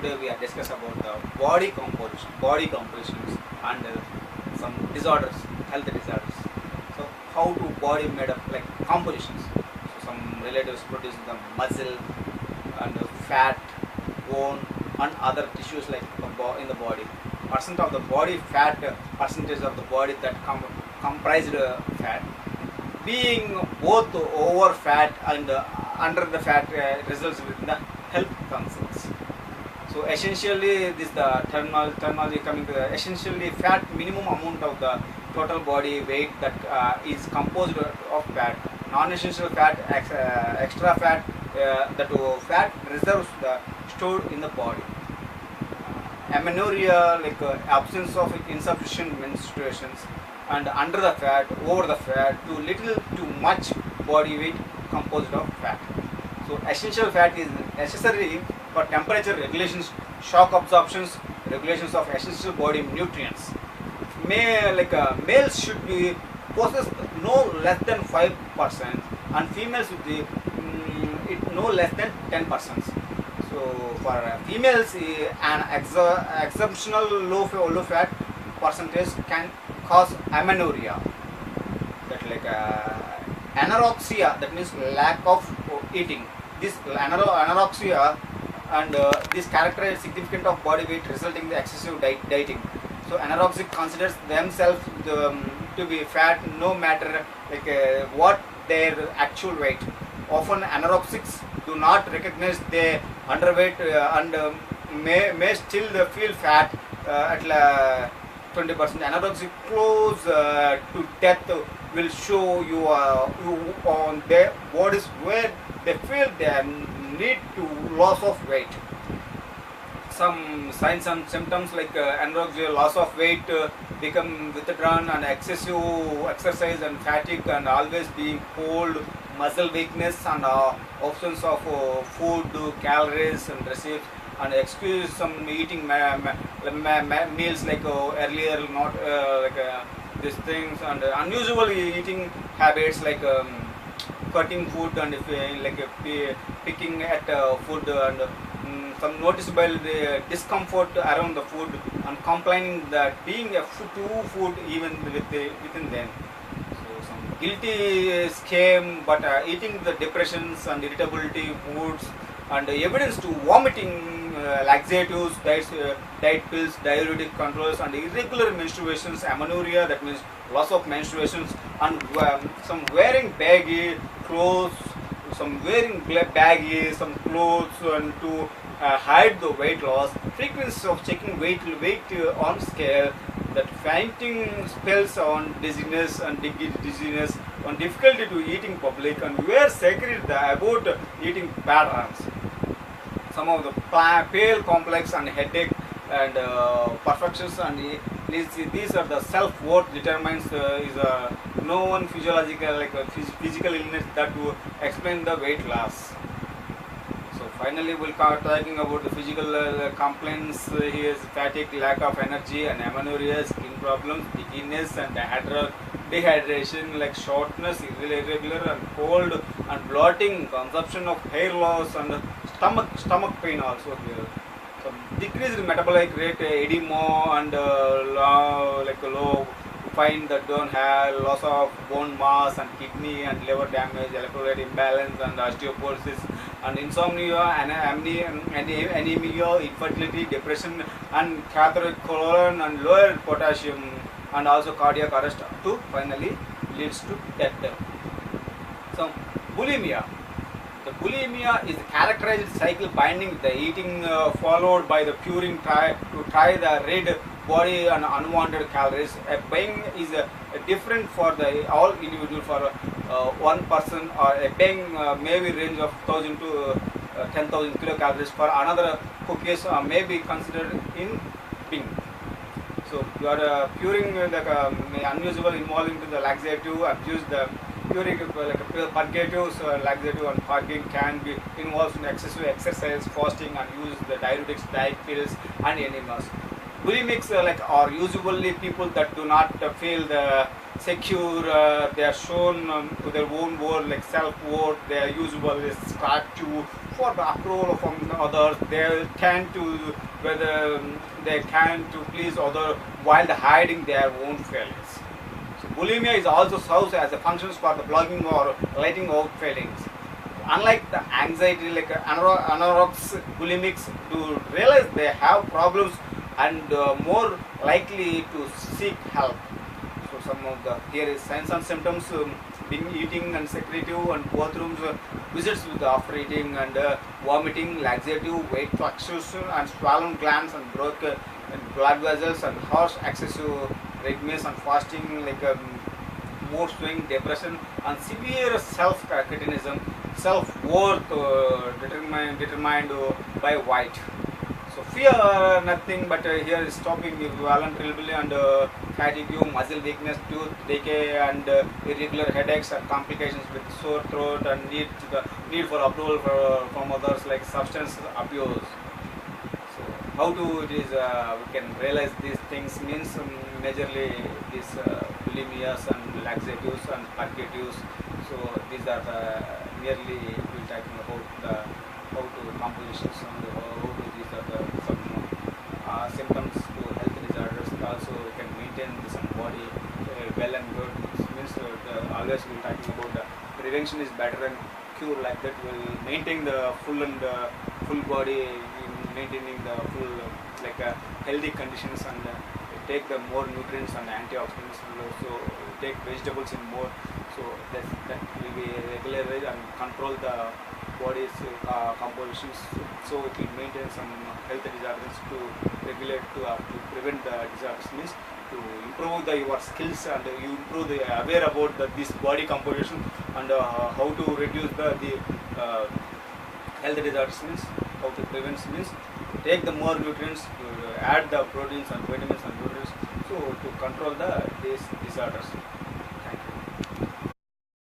today we are discuss about the body compositions and some disorders, health disorders. So how to body made up like compositions. So some relatives produce the muscle and fat, bone and other tissues like in the body. Percent of the body fat, percentage of the body that comprised fat. Being both over fat and under the fat results with the health concerns. So essentially this the terminology coming to the essentially fat minimum amount of the total body weight that is composed of fat. Non-essential fat, extra fat, that fat reserves stored in the body. Amenorrhea, like absence of insufficient menstruations, and under the fat, over the fat, too little, too much body weight composed of fat. So essential fat is necessary for temperature regulations, shock absorptions, regulations of essential body nutrients. Males should be possess no less than 5%, and females should be no less than 10%. So for females, an exceptional low fat percentage can cause amenorrhea. That anorexia, that means lack of eating. This anorexia and this characterizes significant of body weight resulting in the excessive dieting. So anorexic considers themselves to be fat no matter what their actual weight. Often anorexics do not recognize their underweight and may still feel fat at 20%. Anorexic close to death will show you on their bodies where they feel they need to loss of weight. Some signs and symptoms like anorexia, loss of weight, become withdrawn and excessive exercise and fatigue and always being cold, muscle weakness and absence of food, calories and receipts, and excuse some eating meals like earlier, not these things, and unusual eating habits like cutting food and picking at food, and some noticeable discomfort around the food and complaining that being too food even within them. So some guilty scheme, but eating the depressions and irritability, moods, and evidence to vomiting, laxatives, diet pills, diuretic controls, and irregular menstruations, amenorrhea, that means loss of menstruations, and some wearing baggy clothes, some clothes, and to hide the weight loss, frequency of checking weight on scale, that fainting spells on dizziness, on difficulty to eat in public, and where secret about eating patterns. Some of the pale complex and headache and perfections, and these are the self-worth determines is a known physiological physical illness that will explain the weight loss. So finally we'll start talking about the physical complaints. Here is fatigue, lack of energy, and amenorrhea, skin problems, dizziness and dehydration, like shortness, irregular and cold and bloating, consumption of hair loss, and stomach pain also here. So decreased metabolic rate, edema, and low fine that don't have, loss of bone mass and kidney and liver damage, electrolyte imbalance and osteoporosis, and insomnia, anemia, infertility, depression, and cathodic colon, and lower potassium, and also cardiac arrest to finally leads to death. So bulimia. The bulimia is a characterized cycle binding the eating followed by the puring to try the red body and unwanted calories. A bang is different for all individual. For one person, or a bang may be range of 1,000 to 10,000 kilocalories. For another cookies may be considered in bing. So you are puring unusual involving to the laxative, abuse the puring purgatives, laxative and purging can be involved in excessive exercise, fasting, and use the diuretics, diet pills, and enemas. Bulimics are usually people that do not feel secure. They are shown to their own world, like self-worth. They are usually start to for the approval from the others. They tend to whether they tend to please others while hiding their own failings. So bulimia is also serves as a functions for the blocking or letting out feelings. Unlike the anxiety, like anorexia, bulimics to realize they have problems and more likely to seek help. So some of the here is signs and symptoms: being eating and secretive and bathrooms visits with after eating and vomiting, laxative, weight fluctuation and swollen glands and broken and blood vessels and harsh excessive redness and fasting, like mood swing, depression and severe self-criticism, self-worth determined by weight. So fear nothing but here is stopping voluntarily and fatigue, muscle weakness, tooth decay and irregular headaches and complications with sore throat and need for approval from others like substance abuse. So how to it is we can realize these things means majorly these bulimias and laxatives and purgatives. So these are the merely we talking about the how to compositions and how to these are the some symptoms to health disorders. Also we can maintain some body well and good. It means always we talking about the prevention is better than cure, like that will maintain the full and full body, maintaining the full like healthy conditions and take the more nutrients and antioxidants. So take vegetables in more. So that will be regular and control the body's compositions. So it will maintain some health disorders to regulate to prevent the disorders, means to improve your skills and you improve the aware about this body composition and how to reduce the health disorders, means how to prevent, means take the more nutrients, to add the proteins and vitamins and nutrients, so to control these disorders.